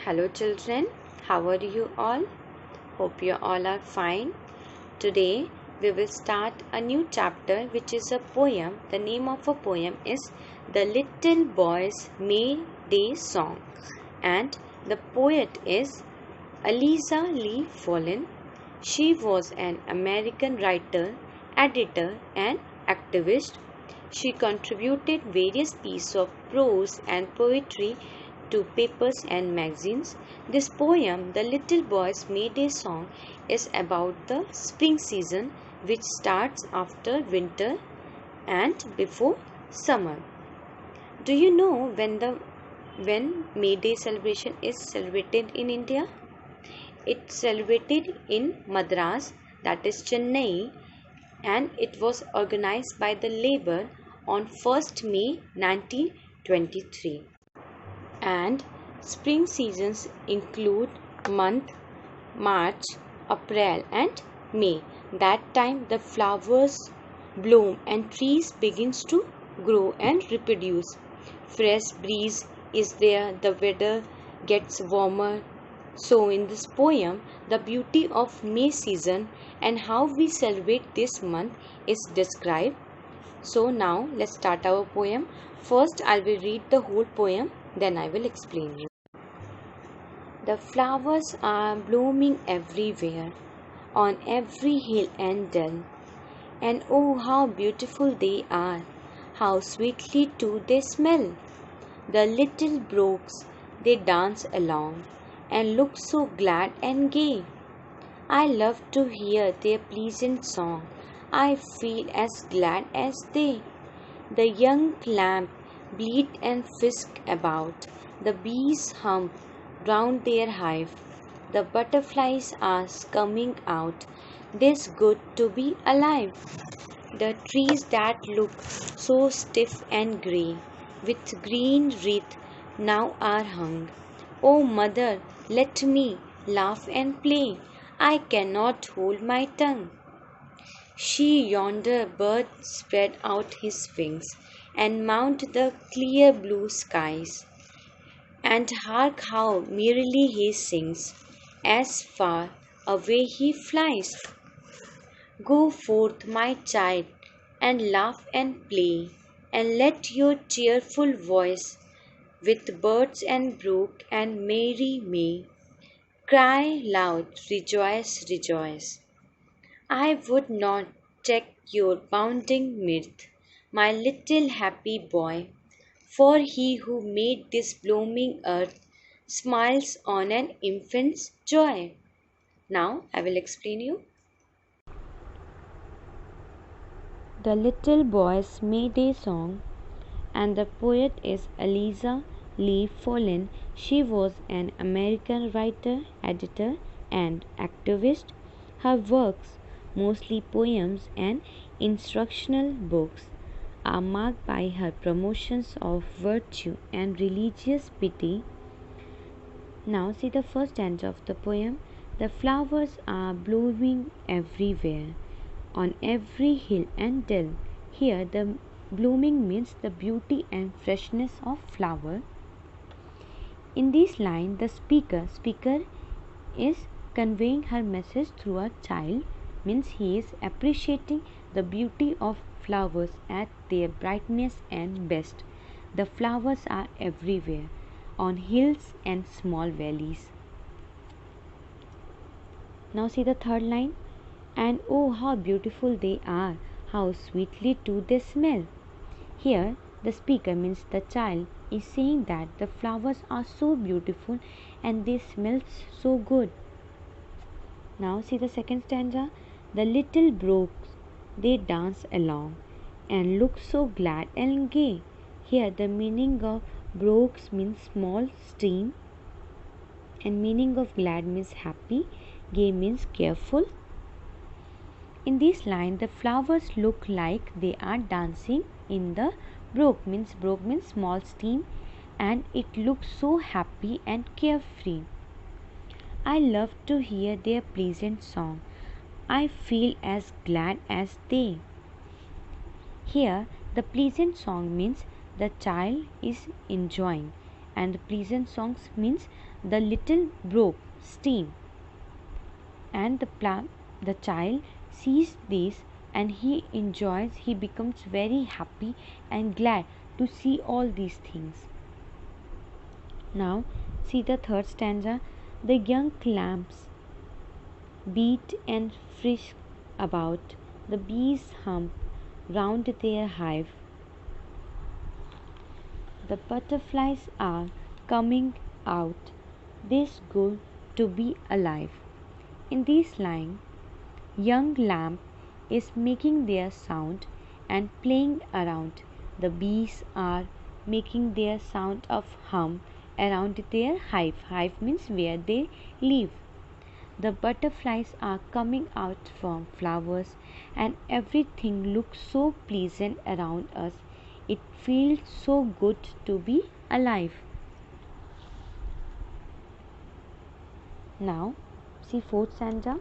Hello children, how are you all? Hope you all are fine. Today we will start a new chapter which is a poem. The name of a poem is The Little Boy's May Day Song and the poet is Eliza Lee Follen. She was an American writer, editor and activist. She contributed various pieces of prose and poetry to papers and magazines. This poem, The Little Boy's May Day Song, is about the spring season which starts after winter and before summer. Do you know when May Day celebration is celebrated in India? It's celebrated in Madras, that is Chennai, and it was organized by the Labour on 1st May 1923. And spring seasons include month March, April and May. That time the flowers bloom and trees begins to grow and reproduce. Fresh breeze is there, the weather gets warmer. So in this poem, the beauty of May season and how we celebrate this month is described. So now let's start our poem. First I will read the whole poem, then I will explain you. The flowers are blooming everywhere, on every hill and dell, and oh how beautiful they are, how sweetly too they smell. The little brooks, they dance along, and look so glad and gay. I love to hear their pleasant song, I feel as glad as they. The young lamb bleat and frisk about, the bees hum round their hive, the butterflies are coming out, 'tis good to be alive. The trees that look so stiff and grey, with green wreath now are hung. O mother, let me laugh and play, I cannot hold my tongue. See yonder bird spread out his wings, and mount the clear blue skies. And hark how merrily he sings, as far away he flies. Go forth, my child, and laugh and play, and let your cheerful voice, with birds and brook and merry May, cry loud, rejoice, rejoice. I would not check your bounding mirth, my little happy boy, for he who made this blooming earth smiles on an infant's joy. Now I will explain you. The Little Boy's May Day Song, and the poet is Eliza Lee Follen. She was an American writer, editor, and activist. Her works, mostly poems and instructional books, are marked by her promotions of virtue and religious piety. Now, see the first stanza of the poem. The flowers are blooming everywhere, on every hill and dell. Here, the blooming means the beauty and freshness of flower. In this line, the speaker is conveying her message through a child, means he is appreciating the beauty of flowers at their brightness and best. The flowers are everywhere, on hills and small valleys. Now see the third line. And oh how beautiful they are, how sweetly too they smell. Here the speaker, means the child, is saying that the flowers are so beautiful and they smell so good. Now see the second stanza. The little brooks, they dance along and look so glad and gay. Here the meaning of brooks means small stream, and meaning of glad means happy, gay means careful. In this line, the flowers look like they are dancing in the brook means small stream, and it looks so happy and carefree. I love to hear their pleasant song, I feel as glad as they. Here the pleasant song means the child is enjoying, and the pleasant songs means the little brook stream. And the child sees this and he enjoys, he becomes very happy and glad to see all these things. Now see the third stanza. The young lambs beat and frisk about, the bees hum round their hive, the butterflies are coming out, this good to be alive. In this line, young lamb is making their sound and playing around. The bees are making their sound of hum around their hive. Hive means where they live. The butterflies are coming out from flowers and everything looks so pleasant around us. It feels so good to be alive. Now, see fourth stanza.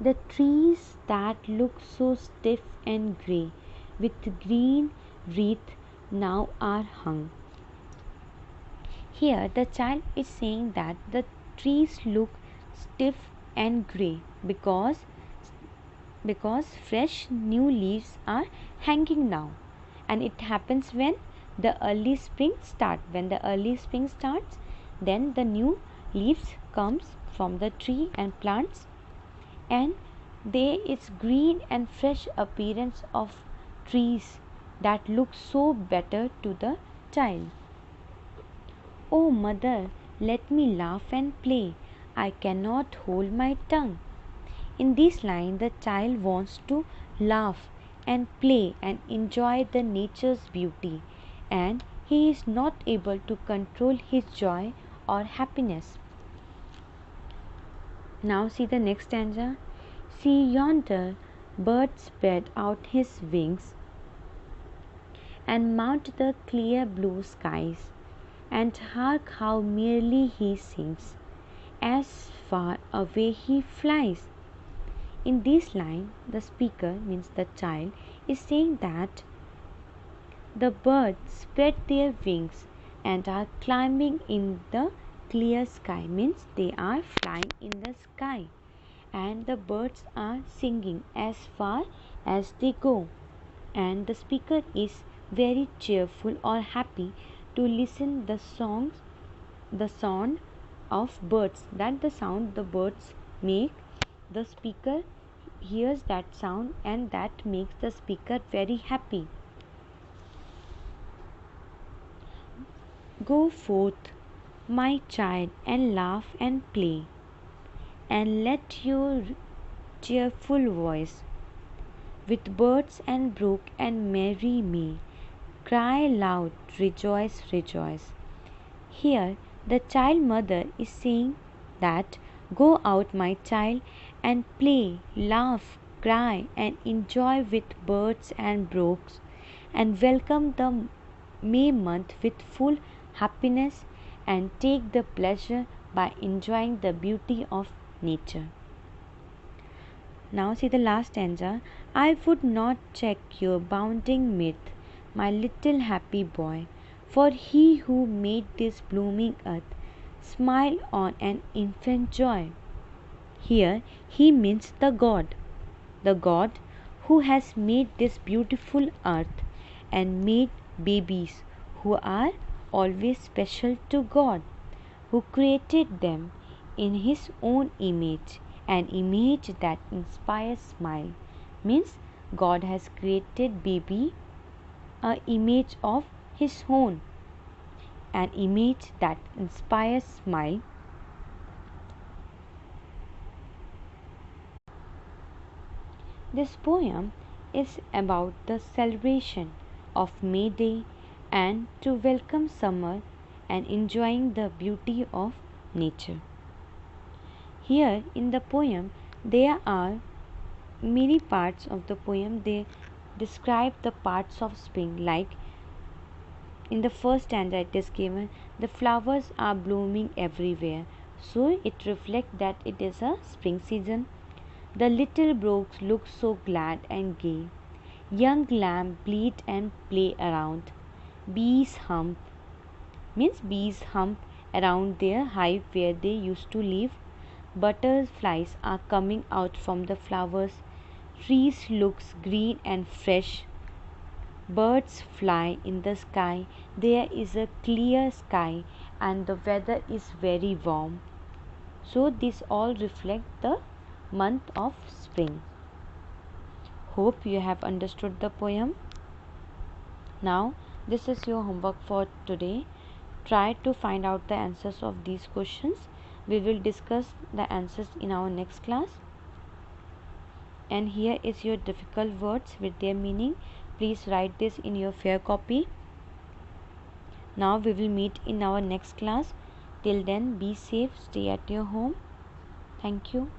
The trees that look so stiff and grey with green wreath now are hung. Here the child is saying that the trees look stiff and grey because fresh new leaves are hanging now, and it happens when the early spring starts. When the early spring starts, then the new leaves comes from the tree and plants, and there is green and fresh appearance of trees that look so better to the child. Oh mother, let me laugh and play, I cannot hold my tongue. In this line, the child wants to laugh and play and enjoy the nature's beauty, and he is not able to control his joy or happiness. Now see the next stanza. See yonder bird spread out his wings and mount the clear blue skies, and hark how merrily he sings, as far away he flies. In this line, the speaker, means the child, is saying that the birds spread their wings and are climbing in the clear sky, means they are flying in the sky, and the birds are singing as far as they go, and the speaker is very cheerful or happy to listen the sound of birds, that the sound the birds make, the speaker hears that sound and that makes the speaker very happy. Go forth, my child, and laugh and play, and let your cheerful voice with birds and brook and merry May cry loud, rejoice, rejoice. Here the child mother is saying that go out, my child, and play, laugh, cry, and enjoy with birds and brooks, and welcome the May month with full happiness, and take the pleasure by enjoying the beauty of nature. Now see the last stanza. I would not check your bounding mirth, my little happy boy, for he who made this blooming earth smile on an infant joy. Here he means the God who has made this beautiful earth and made babies who are always special to God, who created them in his own image, an image that inspires smile, means God has created baby an image of his own, an image that inspires smile. This poem is about the celebration of May Day and to welcome summer and enjoying the beauty of nature. Here in the poem, there are many parts of the poem. They describe the parts of spring, like in the first stanza it is given the flowers are blooming everywhere, so it reflects that it is a spring season. The little brooks look so glad and gay, young lambs bleat and play around, bees hum means bees hum around their hive where they used to live. Butterflies are coming out from the flowers. Trees looks green and fresh. Birds fly in the sky. There is a clear sky and the weather is very warm. So this all reflect the month of spring. Hope you have understood the poem. Now this is your homework for today. Try to find out the answers of these questions. We will discuss the answers in our next class. And here is your difficult words with their meaning. Please write this in your fair copy. Now we will meet in our next class. Till then, be safe, stay at your home. Thank you.